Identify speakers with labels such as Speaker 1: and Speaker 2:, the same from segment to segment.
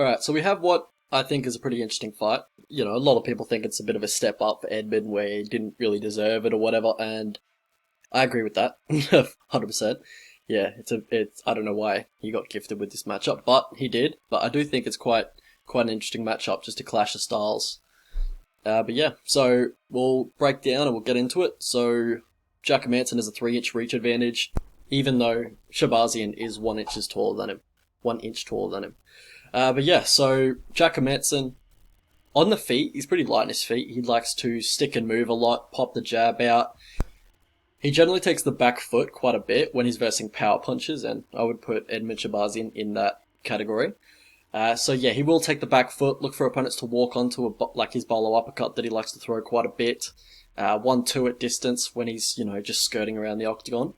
Speaker 1: Alright, so we have what I think is a pretty interesting fight. You know, a lot of people think it's a bit of a step up for Edmen where he didn't really deserve it or whatever, and I agree with that. 100%. Yeah, I don't know why he got gifted with this matchup, but he did. But I do think it's quite an interesting matchup, just a clash of styles. But yeah, so we'll break down and we'll get into it. So Jack Hermansson has a 3 inch reach advantage, even though Shahbazyan is 1 inch taller than him. 1 inch taller than him. But yeah, so Jack Hermansson, on the feet, he's pretty light on his feet. He likes to stick and move a lot, pop the jab out. He generally takes the back foot quite a bit when he's versing power punches, and I would put Edmen Shahbazyan in that category. So yeah, he will take the back foot, look for opponents to walk onto like his bolo uppercut that he likes to throw quite a bit. 1-2 at distance when he's, just skirting around the octagon.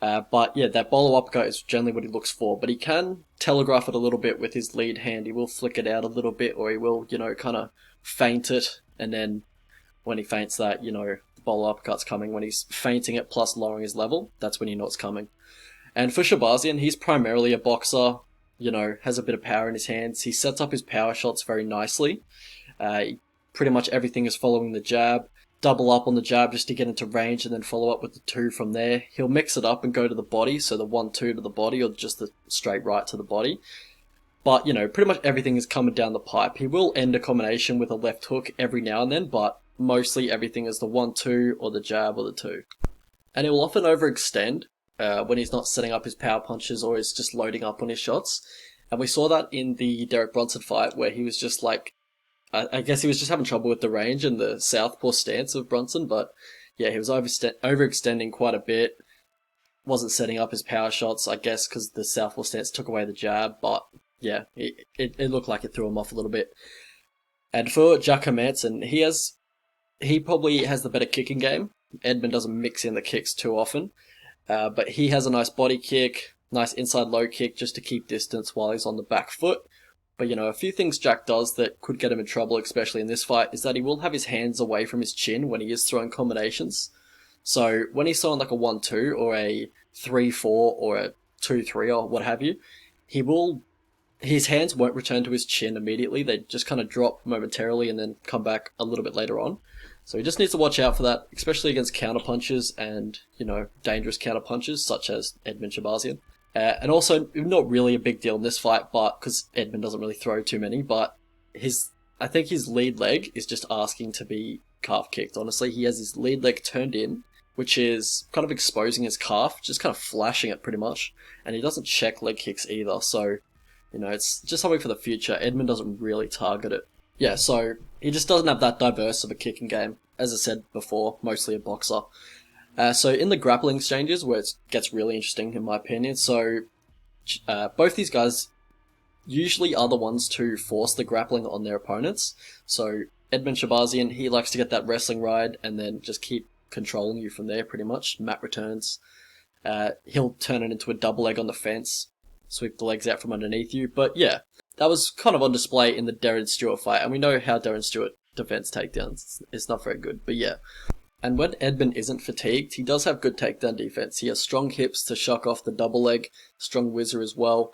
Speaker 1: But yeah, that bolo uppercut is generally what he looks for, but he can telegraph it a little bit with his lead hand. He will flick it out a little bit, or he will, kind of feint it, and then when he feints that, the bolo uppercut's coming. When he's feinting it plus lowering his level, that's when you know it's coming. And for Shahbazyan, he's primarily a boxer, has a bit of power in his hands. He sets up his power shots very nicely. Pretty much everything is following the jab. Double up on the jab just to get into range and then follow up with the 2 from there. He'll mix it up and go to the body, so the 1-2 to the body or just the straight right to the body. But, pretty much everything is coming down the pipe. He will end a combination with a left hook every now and then, but mostly everything is the 1-2 or the jab or the 2. And he will often overextend when he's not setting up his power punches or is just loading up on his shots. And we saw that in the Derek Brunson fight where he was just like, I guess he was just having trouble with the range and the southpaw stance of Brunson, but yeah, he was overextending quite a bit. Wasn't setting up his power shots, I guess, because the southpaw stance took away the jab, but yeah, it looked like it threw him off a little bit. And for Jack Hermansson, he probably has the better kicking game. Edmen doesn't mix in the kicks too often, but he has a nice body kick, nice inside low kick just to keep distance while he's on the back foot. But, a few things Jack does that could get him in trouble, especially in this fight, is that he will have his hands away from his chin when he is throwing combinations. So when he's throwing like a 1-2 or a 3-4 or a 2-3 or what have you, his hands won't return to his chin immediately. They just kind of drop momentarily and then come back a little bit later on. So he just needs to watch out for that, especially against counterpunches and, dangerous counterpunches such as Edmen Shahbazyan. And also, not really a big deal in this fight, but because Edmen doesn't really throw too many, but I think his lead leg is just asking to be calf kicked. Honestly, he has his lead leg turned in, which is kind of exposing his calf, just kind of flashing it pretty much. And he doesn't check leg kicks either, so, it's just something for the future. Edmen doesn't really target it. Yeah, so he just doesn't have that diverse of a kicking game. As I said before, mostly a boxer. So in the grappling exchanges, where it gets really interesting in my opinion, so both these guys usually are the ones to force the grappling on their opponents. So Edmen Shahbazyan, he likes to get that wrestling ride and then just keep controlling you from there pretty much. Mat returns. He'll turn it into a double leg on the fence, sweep the legs out from underneath you. But yeah, that was kind of on display in the Darren Stewart fight, and we know how Darren Stewart defends takedowns. It's not very good, but yeah. And when Edmen isn't fatigued, he does have good takedown defense. He has strong hips to shuck off the double leg, strong whizzer as well.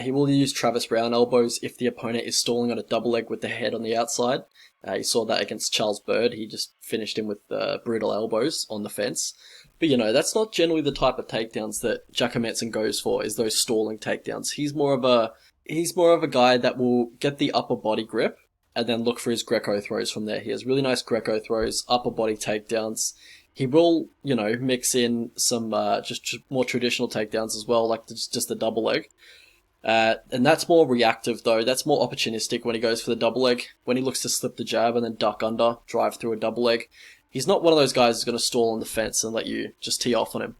Speaker 1: He will use Travis Brown elbows if the opponent is stalling on a double leg with the head on the outside. You saw that against Charles Bird. He just finished him with brutal elbows on the fence. But that's not generally the type of takedowns that Jack Hermansson goes for, is those stalling takedowns. He's more of a guy that will get the upper body grip and then look for his Greco throws from there. He has really nice Greco throws, upper body takedowns. He will, mix in some just more traditional takedowns as well, like just the double leg. And that's more reactive though. That's more opportunistic when he goes for the double leg. When he looks to slip the jab and then duck under, drive through a double leg. He's not one of those guys who's going to stall on the fence and let you just tee off on him.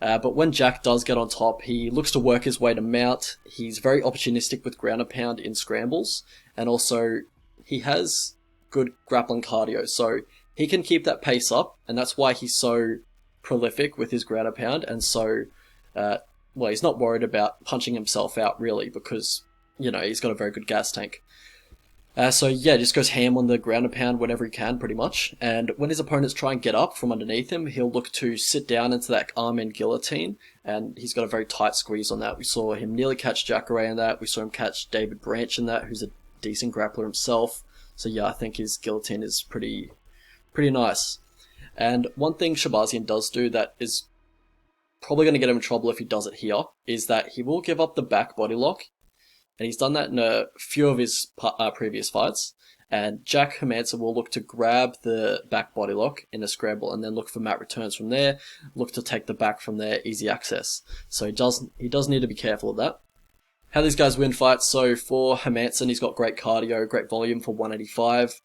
Speaker 1: But when Jack does get on top, he looks to work his way to mount. He's very opportunistic with ground and pound in scrambles. And also, he has good grappling cardio, so he can keep that pace up, and that's why he's so prolific with his ground and pound, and so, he's not worried about punching himself out, really, because, he's got a very good gas tank. So yeah, just goes ham on the ground and pound whenever he can, pretty much. And when his opponents try and get up from underneath him, he'll look to sit down into that arm in guillotine, and he's got a very tight squeeze on that. We saw him nearly catch Jacare in that. We saw him catch David Branch in that, who's a decent grappler himself. So yeah, I think his guillotine is pretty nice. And one thing Shahbazyan does do that is probably going to get him in trouble if he does it here, is that he will give up the back body lock. And he's done that in a few of his previous fights. And Jack Hermansson will look to grab the back body lock in a scramble and then look for mat returns from there, look to take the back from there, easy access. So he does need to be careful of that. How these guys win fights, so for Hermansson, he's got great cardio, great volume for 185.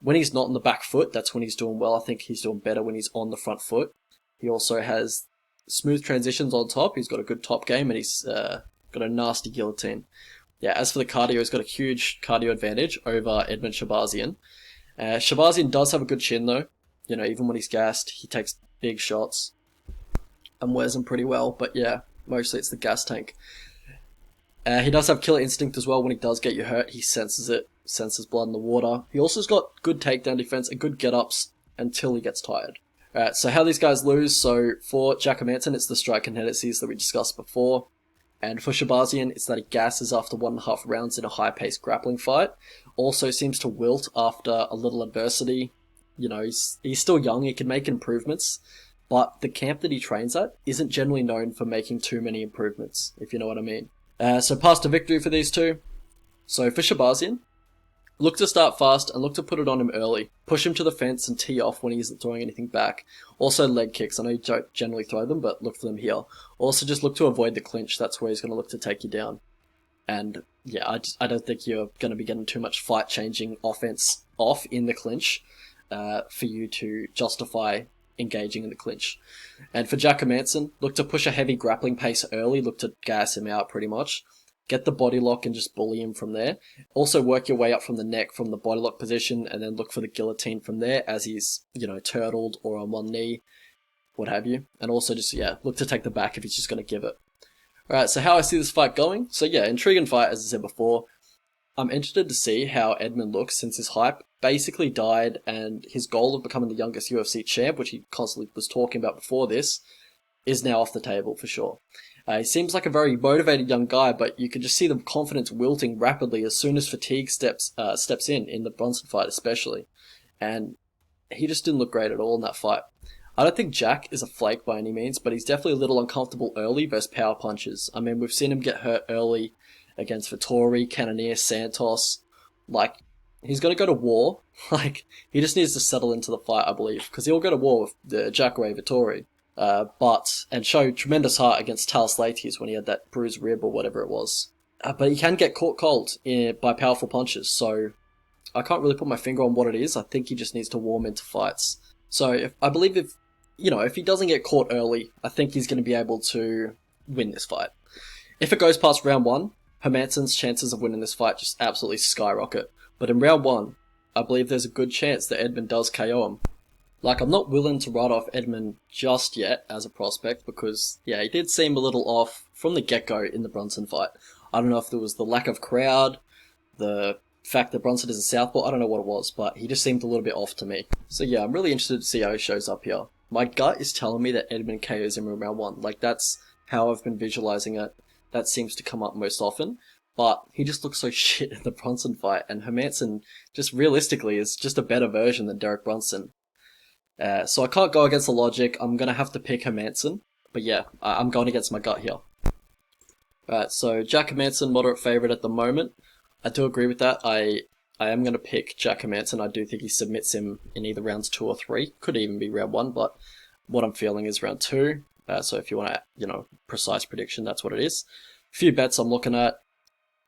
Speaker 1: When he's not on the back foot, that's when he's doing well. I think he's doing better when he's on the front foot. He also has smooth transitions on top. He's got a good top game, and he's got a nasty guillotine. Yeah, as for the cardio, he's got a huge cardio advantage over Edmen Shahbazyan. Shahbazyan does have a good chin, though. You know, even when he's gassed, he takes big shots and wears them pretty well. But yeah, mostly it's the gas tank. He does have killer instinct as well. When he does get you hurt, he senses it, senses blood in the water. He also has got good takedown defense and good get-ups until he gets tired. Alright, so how these guys lose. So for Jack Hermansson, it's the striking tendencies that we discussed before. And for Shahbazyan, it's that he gasses after 1.5 rounds in a high-paced grappling fight. Also seems to wilt after a little adversity. You know, he's still young, he can make improvements. But the camp that he trains at isn't generally known for making too many improvements, if you know what I mean. So path to victory for these two. So for Shahbazyan, look to start fast and look to put it on him early. Push him to the fence and tee off when he isn't throwing anything back. Also leg kicks. I know you don't generally throw them, but look for them here. Also just look to avoid the clinch. That's where he's going to look to take you down. And yeah, I don't think you're going to be getting too much fight-changing offense off in the clinch for you to justify engaging in the clinch. And for Jack Hermansson, look to push a heavy grappling pace early. Look to gas him out pretty much. Get the body lock and just bully him from there. Also work your way up from the neck from the body lock position and then look for the guillotine from there as he's, you know, turtled or on one knee, what have you. And also just, yeah, look to take the back if he's just going to give it. Alright, so how I see this fight going. So yeah, intriguing fight as I said before. I'm interested to see how Edmen looks since his hype basically died and his goal of becoming the youngest UFC champ, which he constantly was talking about before this, is now off the table for sure. He seems like a very motivated young guy, but you can just see the confidence wilting rapidly as soon as fatigue steps in the Brunson fight especially. And he just didn't look great at all in that fight. I don't think Jack is a flake by any means, but he's definitely a little uncomfortable early versus power punches. I mean, we've seen him get hurt early against Vettori, Cannonier, Santos. Like, he's going to go to war. Like, he just needs to settle into the fight, I believe, because he'll go to war with the Jacare Vettori. And show tremendous heart against Talis Laitis when he had that bruised rib or whatever it was. But he can get caught cold by powerful punches, so I can't really put my finger on what it is. I think he just needs to warm into fights. So if he doesn't get caught early, I think he's going to be able to win this fight. If it goes past round 1, Hermansson's chances of winning this fight just absolutely skyrocket. But in round 1, I believe there's a good chance that Edmen does KO him. Like, I'm not willing to write off Edmen just yet as a prospect because, yeah, he did seem a little off from the get-go in the Brunson fight. I don't know if there was the lack of crowd, the fact that Brunson is a southpaw, I don't know what it was, but he just seemed a little bit off to me. So yeah, I'm really interested to see how he shows up here. My gut is telling me that Edmen KOs him in round 1. Like, that's how I've been visualizing it. That seems to come up most often. But he just looks so shit in the Brunson fight, and Hermansson, just realistically, is just a better version than Derek Brunson. So I can't go against the logic. I'm going to have to pick Hermansson. But yeah, I'm going against my gut here. Alright, so Jack Hermansson, moderate favourite at the moment. I do agree with that. I am going to pick Jack Hermansson. I do think he submits him in either rounds 2 or 3. Could even be round 1, but what I'm feeling is round 2. So if you want a precise prediction, that's what it is. A few bets I'm looking at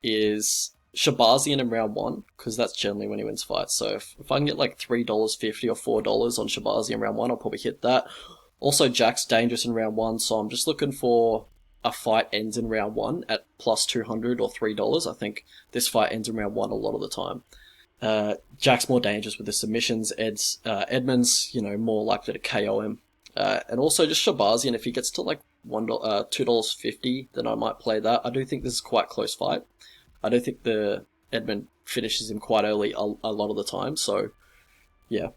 Speaker 1: is Shahbazyan in round 1, because that's generally when he wins fights. So if I can get like $3.50 or $4 on Shahbazyan in round 1, I'll probably hit that. Also, Jack's dangerous in round 1, so I'm just looking for a fight ends in round 1 at plus 200 or $3. I think this fight ends in round 1 a lot of the time. Jack's more dangerous with the submissions. Edmen's, more likely to KO him. And also just Shahbazyan, if he gets to like $2.50, then I might play that. I do think this is quite a close fight. I don't think the Edmen finishes him quite early a lot of the time. So yeah,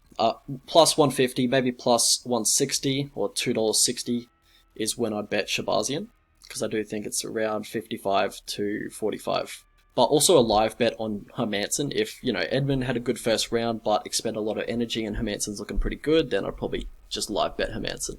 Speaker 1: plus 150, maybe plus 160 or $2.60 is when I'd bet Shahbazyan, because I do think it's around 55 to 45. But also a live bet on Hermansson. If, Edmen had a good first round but expend a lot of energy and Hermansson's looking pretty good, then I'd probably just live bet Hermansson.